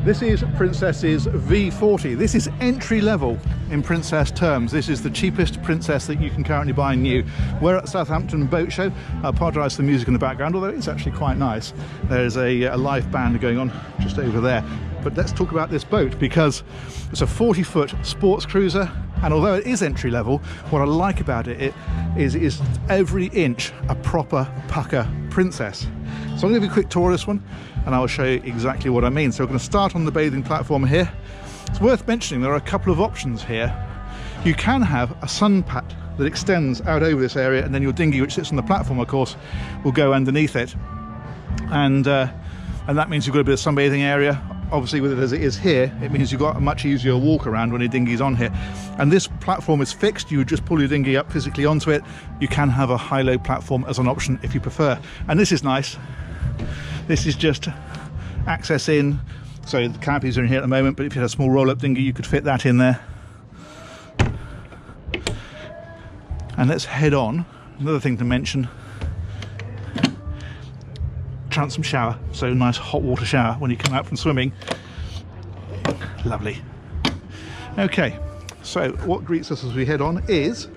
This is Princess's V40. This is entry level in Princess terms. This is the cheapest Princess that you can currently buy new. We're at Southampton Boat Show. I apologise for the music in the background, although it's actually quite nice. There's a live band going on just over there. But let's talk about this boat, because it's a 40-foot sports cruiser, and although it is entry level, what I like about it is every inch a proper pucker Princess. So I'm going to give you a quick tour of this one, and I will show you exactly what I mean. So we're going to start on the bathing platform here. It's worth mentioning there are a couple of options here. You can have a sun pat that extends out over this area, and then your dinghy, which sits on the platform, of course, will go underneath it. And that means you've got a bit of sunbathing area. Obviously, with it as it is here, it means you've got a much easier walk around when your dinghy's on here. And this platform is fixed. You would just pull your dinghy up physically onto it. You can have a high-low platform as an option if you prefer. And this is nice. This is just access in. So the canopies are in here at the moment, but if you had a small roll-up dinghy, you could fit that in there. And let's head on. Another thing to mention, transom shower, so nice hot water shower when you come out from swimming. Lovely. Okay, so what greets us as we head on is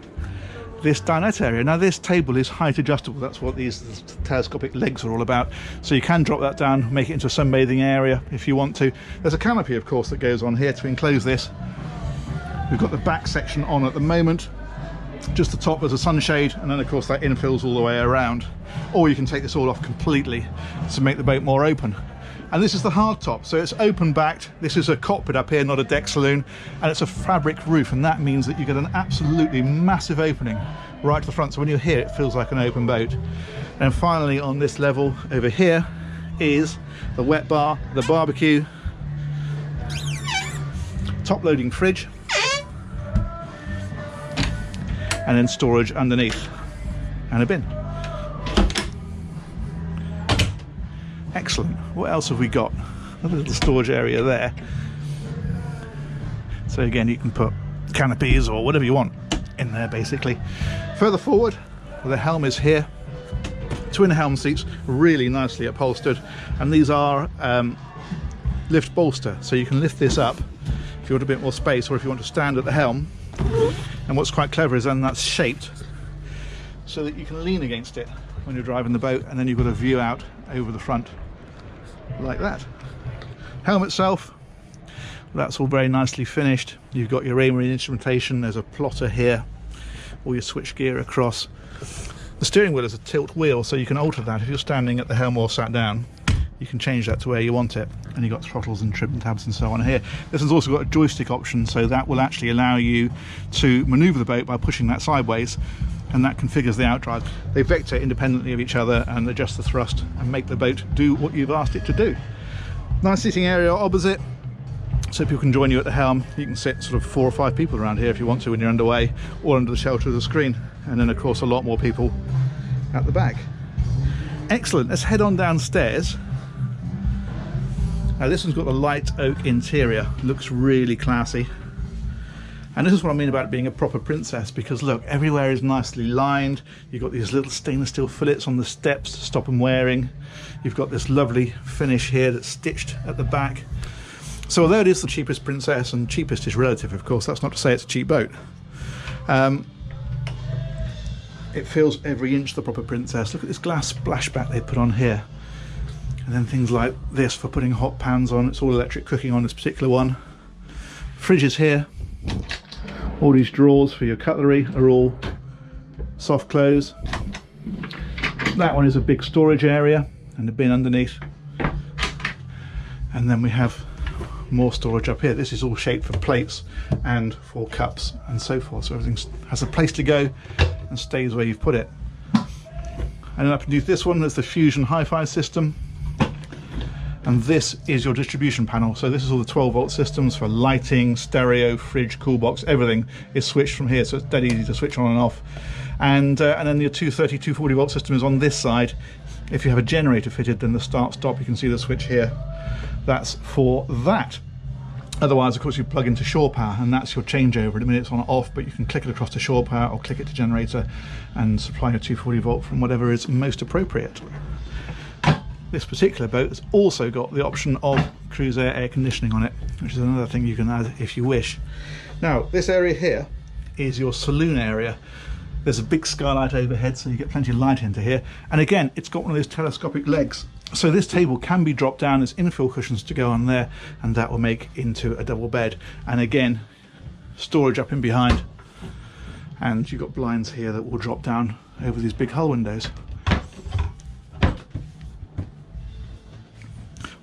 this dinette area. Now this table is height adjustable. That's what these telescopic legs are all about. So you can drop that down, make it into a sunbathing area if you want to. There's a canopy, of course, that goes on here to enclose this. We've got the back section on at the moment. Just the top as a sunshade, and then of course that infills all the way around. Or you can take this all off completely to make the boat more open. And this is the hard top, so it's open backed. This is a cockpit up here, not a deck saloon, and it's a fabric roof, and that means that you get an absolutely massive opening right to the front. So when you're here, it feels like an open boat. And finally, on this level over here is the wet bar, the barbecue, top loading fridge, and then storage underneath, and a bin. Excellent. What else have we got? Another little storage area there. So again, you can put canopies or whatever you want in there, basically. Further forward, well, the helm is here. Twin helm seats, really nicely upholstered, and these are lift bolster, so you can lift this up if you want a bit more space, or if you want to stand at the helm. And what's quite clever is then that's shaped so that you can lean against it when you're driving the boat, and then you've got a view out over the front like that. Helm itself, that's all very nicely finished. You've got your aiming instrumentation, there's a plotter here, all your switch gear across. The steering wheel is a tilt wheel, so you can alter that if you're standing at the helm or sat down. You can change that to where you want it, and you've got throttles and trim tabs and so on here. This has also got a joystick option, so that will actually allow you to maneuver the boat by pushing that sideways, and that configures the outdrive. They vector independently of each other and adjust the thrust and make the boat do what you've asked it to do. Nice sitting area opposite, so people can join you at the helm. You can sit sort of 4 or 5 people around here if you want to when you're underway, or under the shelter of the screen, and then of course a lot more people at the back. Excellent. Let's head on downstairs. Now this one's got the light oak interior, looks really classy. And this is what I mean about it being a proper Princess, because look, everywhere is nicely lined. You've got these little stainless steel fillets on the steps to stop them wearing. You've got this lovely finish here that's stitched at the back. So although it is the cheapest Princess, and cheapest is relative of course, that's not to say it's a cheap boat, it feels every inch the proper Princess. Look at this glass splashback they put on here. And then things like this for putting hot pans on. It's all electric cooking on this particular one. Fridge is here. All these drawers for your cutlery are all soft close. That one is a big storage area and a bin underneath. And then we have more storage up here. This is all shaped for plates and for cups and so forth. So everything has a place to go and stays where you've put it. And then up underneath this one there's the Fusion Hi-Fi system. And this is your distribution panel. So this is all the 12-volt systems for lighting, stereo, fridge, cool box, everything is switched from here, so it's dead easy to switch on and off. And then your 230, 240-volt system is on this side. If you have a generator fitted, then the start-stop, you can see the switch here. That's for that. Otherwise, of course, you plug into shore power, and that's your changeover. At a minute it's on or off, but you can click it across to shore power or click it to generator and supply your 240-volt from whatever is most appropriate. This particular boat has also got the option of cruise air conditioning on it, which is another thing you can add if you wish. Now, this area here is your saloon area. There's a big skylight overhead, so you get plenty of light into here. And again, it's got one of those telescopic legs. So this table can be dropped down. There's infill cushions to go on there, and that will make into a double bed. And again, storage up in behind. And you've got blinds here that will drop down over these big hull windows.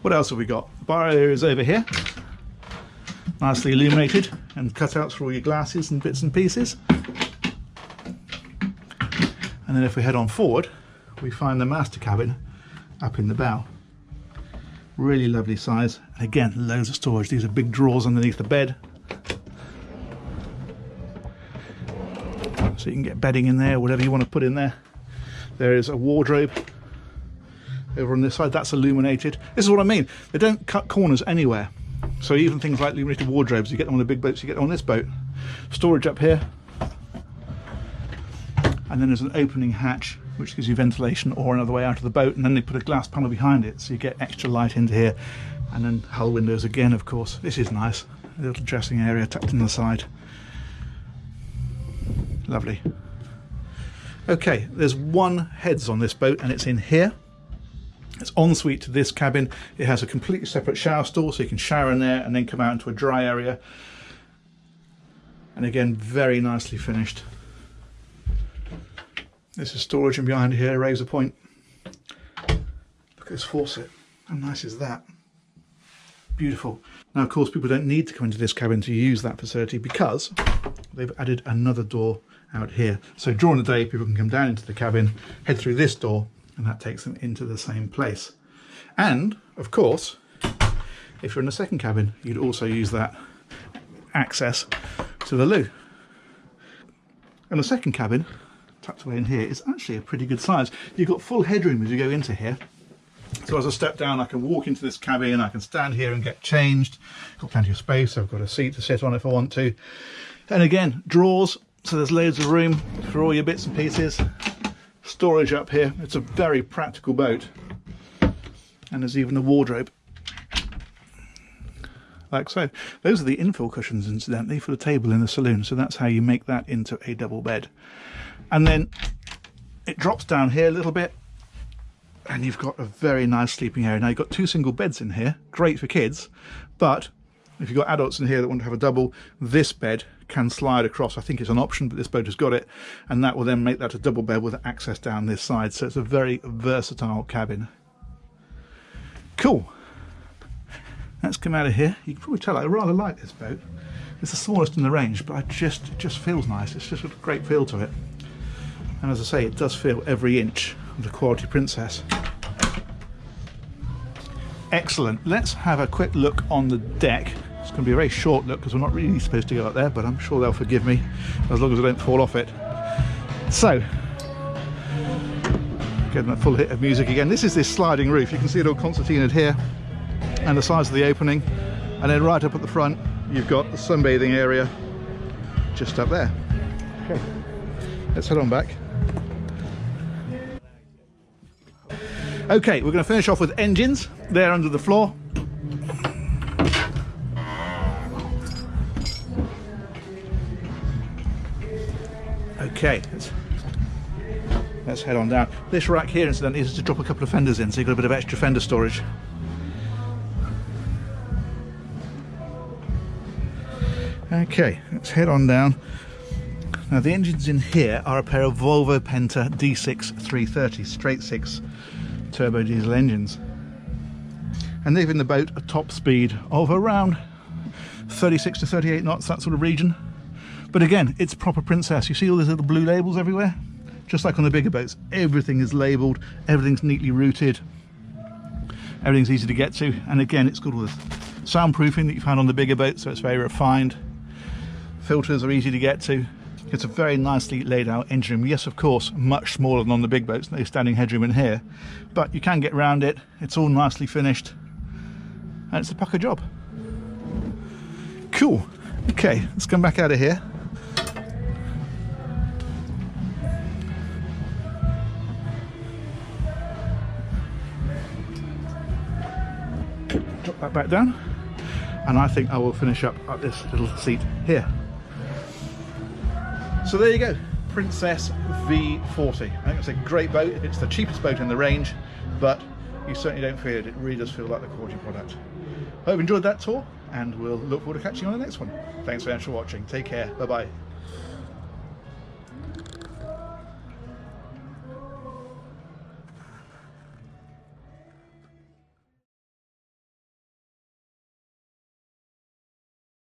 What else have we got? Bar area is over here. Nicely illuminated, and cutouts for all your glasses and bits and pieces. And then if we head on forward, we find the master cabin up in the bow. Really lovely size. And again, loads of storage. These are big drawers underneath the bed. So you can get bedding in there, whatever you want to put in there. There is a wardrobe over on this side. That's illuminated. This is what I mean. They don't cut corners anywhere. So even things like illuminated wardrobes, you get them on the big boats, you get them on this boat. Storage up here. And then there's an opening hatch which gives you ventilation or another way out of the boat, and then they put a glass panel behind it so you get extra light into here. And then hull windows again, of course. This is nice. A little dressing area tucked in the side. Lovely. Okay, there's one heads on this boat, and it's in here. It's ensuite to this cabin. It has a completely separate shower stall, so you can shower in there and then come out into a dry area. And again, very nicely finished. This is storage, and behind here, razor point. Look at this faucet. How nice is that? Beautiful. Now, of course, people don't need to come into this cabin to use that facility because they've added another door out here. So during the day, people can come down into the cabin, head through this door, and that takes them into the same place. And, of course, if you're in the second cabin, you'd also use that access to the loo. And the second cabin, tucked away in here, is actually a pretty good size. You've got full headroom as you go into here. So as I step down, I can walk into this cabin, I can stand here and get changed. Got plenty of space, I've got a seat to sit on if I want to. And again, drawers, so there's loads of room for all your bits and pieces. Storage up here. It's a very practical boat. And there's even a wardrobe. Like so. Those are the infill cushions, incidentally, for the table in the saloon. So that's how you make that into a double bed. And then it drops down here a little bit, and you've got a very nice sleeping area. Now, you've got two single beds in here, great for kids, but if you've got adults in here that want to have a double, this bed can slide across. I think it's an option, but this boat has got it, and that will then make that a double bed with access down this side. So it's a very versatile cabin. Cool. Let's come out of here. You can probably tell I rather like this boat. It's the smallest in the range, but it just feels nice. It's just got a great feel to it. And as I say, it does feel every inch of the quality Princess. Excellent. Let's have a quick look on the deck. It's going to be a very short look because we're not really supposed to go up there, but I'm sure they'll forgive me as long as I don't fall off it. So, getting a full hit of music again. This is this sliding roof. You can see it all concertinaed here and the size of the opening. And then right up at the front, you've got the sunbathing area just up there. Okay, let's head on back. Okay, we're going to finish off with engines. They're under the floor. Okay, let's head on down. This rack here, incidentally, is to drop a couple of fenders in, so you've got a bit of extra fender storage. Okay, let's head on down. Now, the engines in here are a pair of Volvo Penta D6 330 straight six turbo diesel engines, and they've in the boat a top speed of around 36 to 38 knots, that sort of region. But again, it's proper Princess. You see all those little blue labels everywhere? Just like on the bigger boats, everything is labelled, everything's neatly routed, everything's easy to get to. And again, it's got all the soundproofing that you find on the bigger boats, so it's very refined. Filters are easy to get to. It's a very nicely laid out engine room. Yes, of course, much smaller than on the big boats. No standing headroom in here, but you can get around it. It's all nicely finished, and it's a pucker job. Cool. Okay, let's come back out of here. Drop that back down, and I think I will finish up at this little seat here. So there you go, Princess V40. I think it's a great boat. It's the cheapest boat in the range, but you certainly don't feel it. It really does feel like the quality product. Hope you enjoyed that tour, and we'll look forward to catching you on the next one. Thanks very much for watching. Take care. Bye bye.